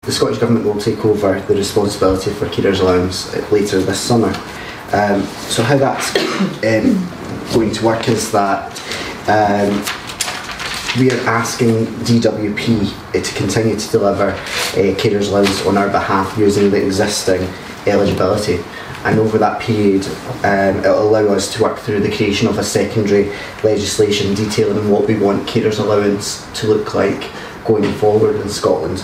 The Scottish Government will take over the responsibility for carers allowance later this summer. So how that's going to work is that we are asking DWP to continue to deliver carers allowance on our behalf using the existing eligibility. And over that period, it will allow us to work through the creation of a secondary legislation detailing what we want carers allowance to look like going forward in Scotland.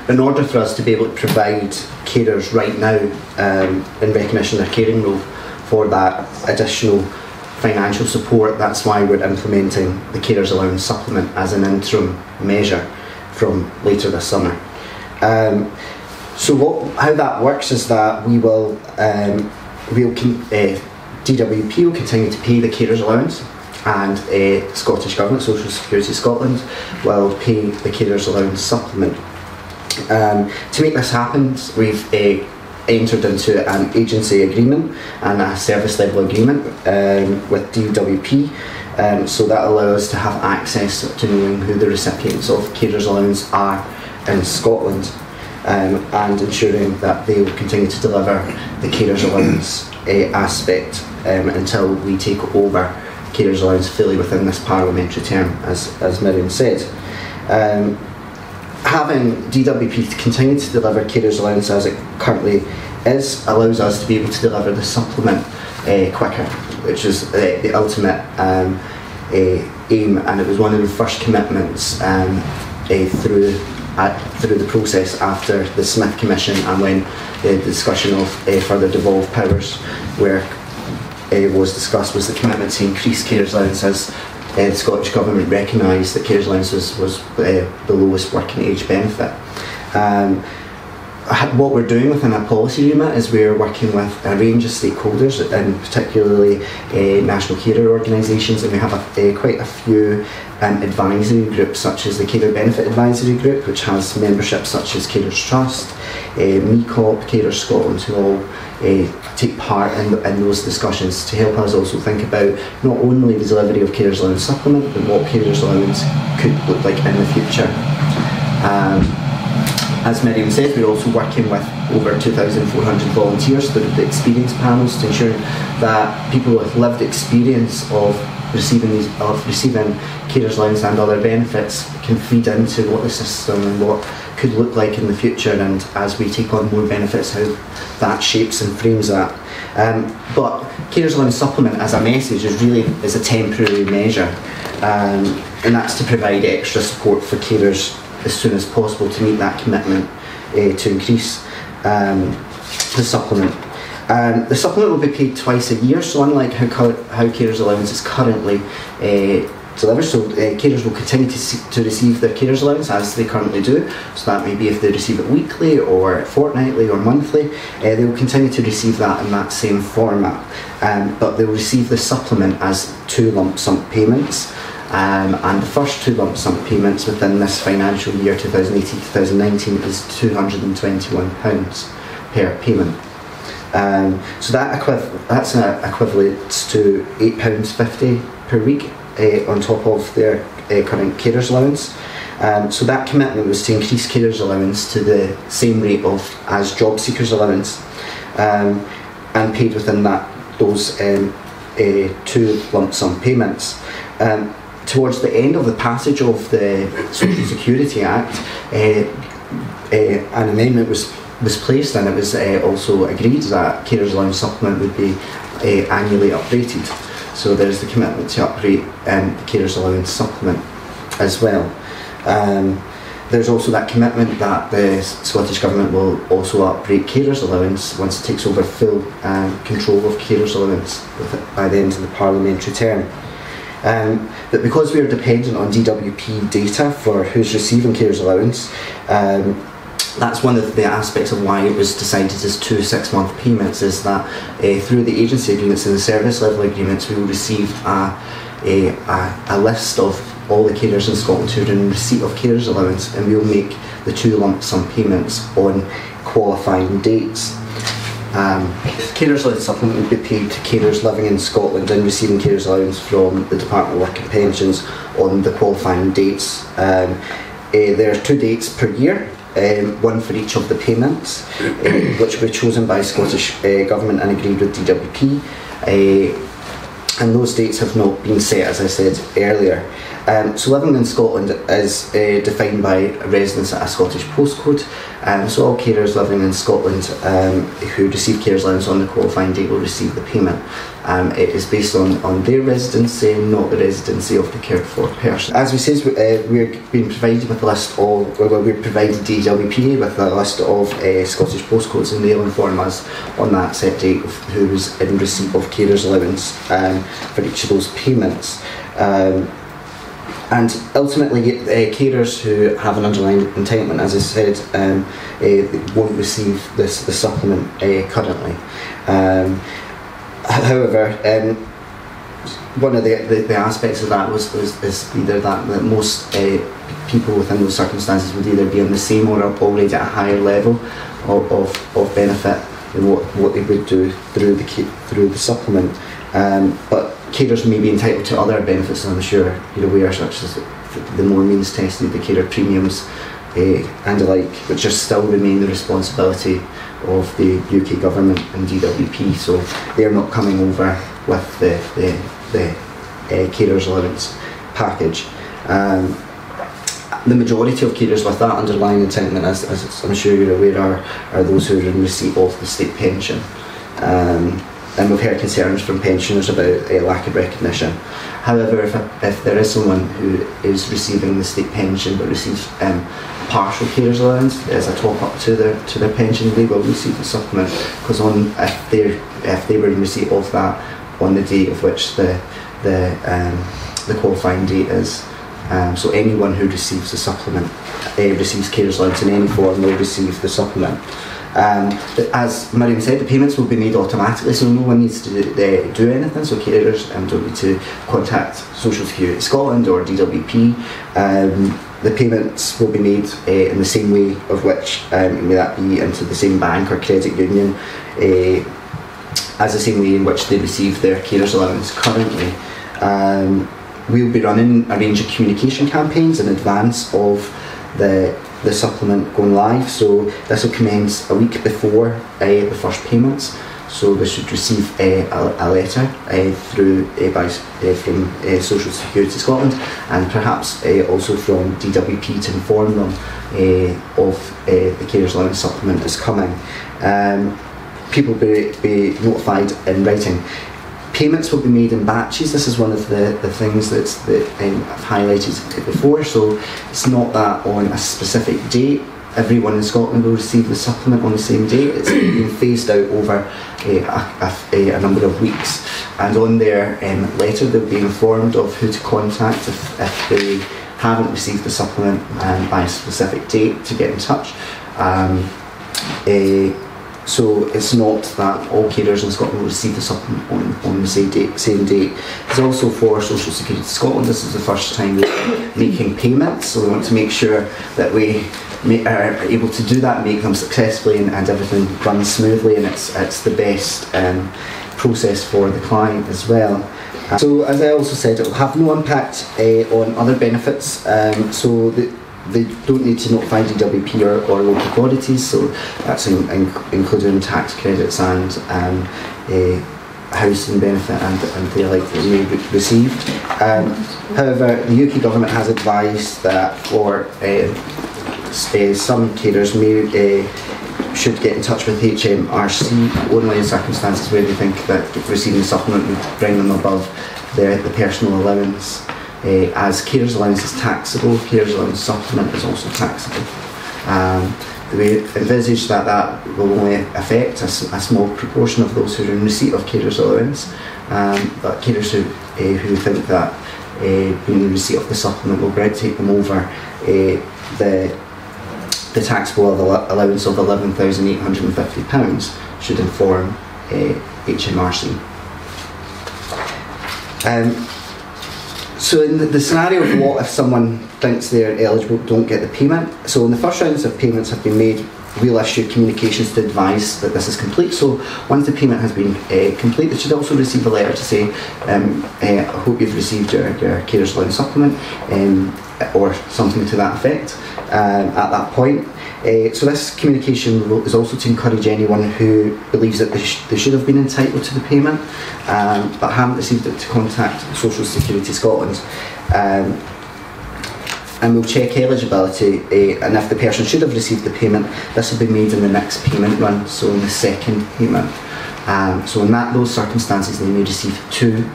In order for us to be able to provide carers right now, in recognition of their caring role, for that additional financial support, that's why we're implementing the carers allowance supplement as an interim measure from later this summer. So how that works is that we will, DWP will continue to pay the carers allowance, and Scottish Government, Social Security Scotland, will pay the carers allowance supplement. To make this happen, we've entered into an agency agreement and a service level agreement with DWP, so that allows us to have access to knowing who the recipients of carers allowance are in Scotland, and ensuring that they will continue to deliver the carers allowance aspect until we take over carers allowance fully within this parliamentary term, as Miriam said. Having DWP continue to deliver carers allowance as it currently is allows us to be able to deliver the supplement quicker, which is the ultimate aim, and it was one of the first commitments through the process after the Smith Commission, and when the discussion of further devolved powers was discussed, was the commitment to increase carers allowance, as the Scottish Government recognised that carers allowance was the lowest working age benefit. What we're doing within our policy remit is we're working with a range of stakeholders, and particularly national carer organisations, and we have quite a few advisory groups, such as the Carer Benefit Advisory Group, which has membership such as Carers Trust, MECOP, Carers Scotland, who all take part in those discussions to help us also think about not only the delivery of carers allowance supplement, but what carers allowance could look like in the future. As Miriam said, we're also working with over 2,400 volunteers through the experience panels to ensure that people with lived experience of receiving carers allowance and other benefits can feed into what the system and what could look like in the future, and as we take on more benefits, how that shapes and frames that. But carers allowance supplement as a message is a temporary measure, and that's to provide extra support for carers as soon as possible to meet that commitment to increase the supplement. The supplement will be paid twice a year, so unlike how carers allowance is currently delivered, so carers will continue to receive their carers allowance as they currently do, so that may be if they receive it weekly or fortnightly or monthly, they will continue to receive that in that same format, but they will receive the supplement as 2 lump sum payments. And the first 2 lump sum payments within this financial year 2018-2019 is £221 per payment. So that's equivalent to £8.50 per week on top of their current carers allowance. So that commitment was to increase carers allowance to the same rate as job seekers allowance, and paid within those 2 lump sum payments. Towards the end of the passage of the Social Security Act, an amendment was placed, and it was also agreed that carers allowance supplement would be annually updated. So there's the commitment to upgrade the carers allowance supplement as well. There's also that commitment that the Scottish Government will also upgrade carers allowance once it takes over full control of carers allowance by the end of the parliamentary term. But because we are dependent on DWP data for who's receiving carers allowance, that's one of the aspects of why it was decided as 2 6-month payments, is that through the agency agreements and the service level agreements, we will receive a list of all the carers in Scotland who are in receipt of carers allowance, and we will make the 2 lump sum payments on qualifying dates. Carers allowance supplement would be paid to carers living in Scotland and receiving carers allowance from the Department of Work and Pensions on the qualifying dates. There are 2 dates per year, one for each of the payments, which were chosen by Scottish Government and agreed with DWP. And those dates have not been set, as I said earlier. So living in Scotland is defined by residence at a Scottish postcode. So all carers living in Scotland who receive carers allowance on the qualifying date will receive the payment. It is based on their residency, not the residency of the cared for person. As we said, we're being provided with a list of, well, we're provided DWPA with a list of Scottish postcodes, and they'll inform us on that set date of who is in receipt of carers allowance for each of those payments. And ultimately, carers who have an underlying entitlement, as I said, won't receive the supplement currently. However, one of the aspects of that is either that most people within those circumstances would either be on the same or already at a higher level of benefit than what they would do through the supplement. But carers may be entitled to other benefits, and I'm sure you're aware, such as the more means tested, the carer premiums and the like, which just still remain the responsibility of the UK Government and DWP. So they're not coming over with the carers allowance package. The majority of carers with that underlying entitlement, as I'm sure you're aware, are those who are in receipt of the state pension. And we've heard concerns from pensioners about a lack of recognition. However, if there is someone who is receiving the state pension but receives partial carers allowance as a top up to their pension, they will receive the supplement, because if they were in receipt of that on the date of which the qualifying date is. So anyone who receives the supplement receives carers allowance in any form will receive the supplement. As Miriam said, the payments will be made automatically, so no one needs to do anything. So carers don't need to contact Social Security Scotland or DWP. The payments will be made in the same way of which, may that be into the same bank or credit union, as the same way in which they receive their carers allowance currently. We'll be running a range of communication campaigns in advance of the supplement going live, so this will commence a week before the first payments. So they should receive a letter from Social Security Scotland, and perhaps also from DWP to inform them of the carers allowance supplement is coming. People will be notified in writing. Payments will be made in batches. This is one of the things that I've highlighted before. So it's not that on a specific date everyone in Scotland will receive the supplement on the same date. It's being phased out over a number of weeks, and on their letter they'll be informed of who to contact if they haven't received the supplement by a specific date, to get in touch. So it's not that all carers in Scotland will receive the supplement on the same date. It's also for Social Security Scotland. This is the first time we're making payments, so we want to make sure that we are able to do that, make them successfully, and everything runs smoothly, and it's the best process for the client as well. So as I also said, it will have no impact on other benefits. So they don't need to notify DWP or local authorities, so that's including tax credits and housing benefit and the like that they may receive. However, the UK Government has advised that for some carers should get in touch with HMRC only in circumstances where they think that receiving a supplement would bring them above the personal allowance. As carers allowance is taxable, carers allowance supplement is also taxable. We envisage that will only affect a small proportion of those who are in receipt of carers allowance, but carers who think that being in receipt of the supplement will take them over the taxable allowance of £11,850 should inform HMRC. So in the scenario of what if someone thinks they're eligible don't get the payment, so in the first rounds of payments have been made, we'll issue communications to advise that this is complete. So once the payment has been complete, they should also receive a letter to say, I hope you've received your carers allowance supplement, or something to that effect at that point. So this communication is also to encourage anyone who believes that they should have been entitled to the payment but haven't received it to contact Social Security Scotland. And we'll check eligibility, and if the person should have received the payment, this will be made in the next payment run, so in the second payment. So in those circumstances, they may receive 2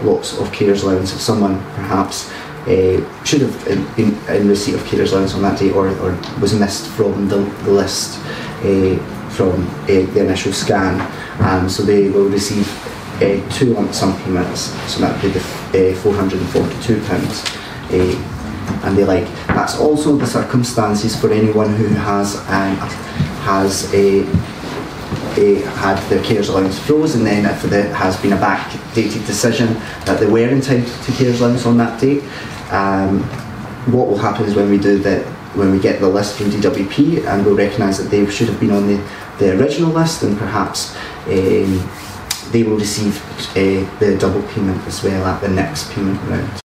lots of carers allowance if someone perhaps should have been in receipt of carers allowance on that day, or was missed from the list from the initial scan. So they will receive 2 lump sum payments, so that would be the £442. And that's also the circumstances for anyone who has had their carers allowance froze, and then if there has been a backdated decision that they were entitled to carers allowance on that date. What will happen is when we get the list from DWP, and we'll recognise that they should have been on the original list, and perhaps they will receive the double payment as well at the next payment round.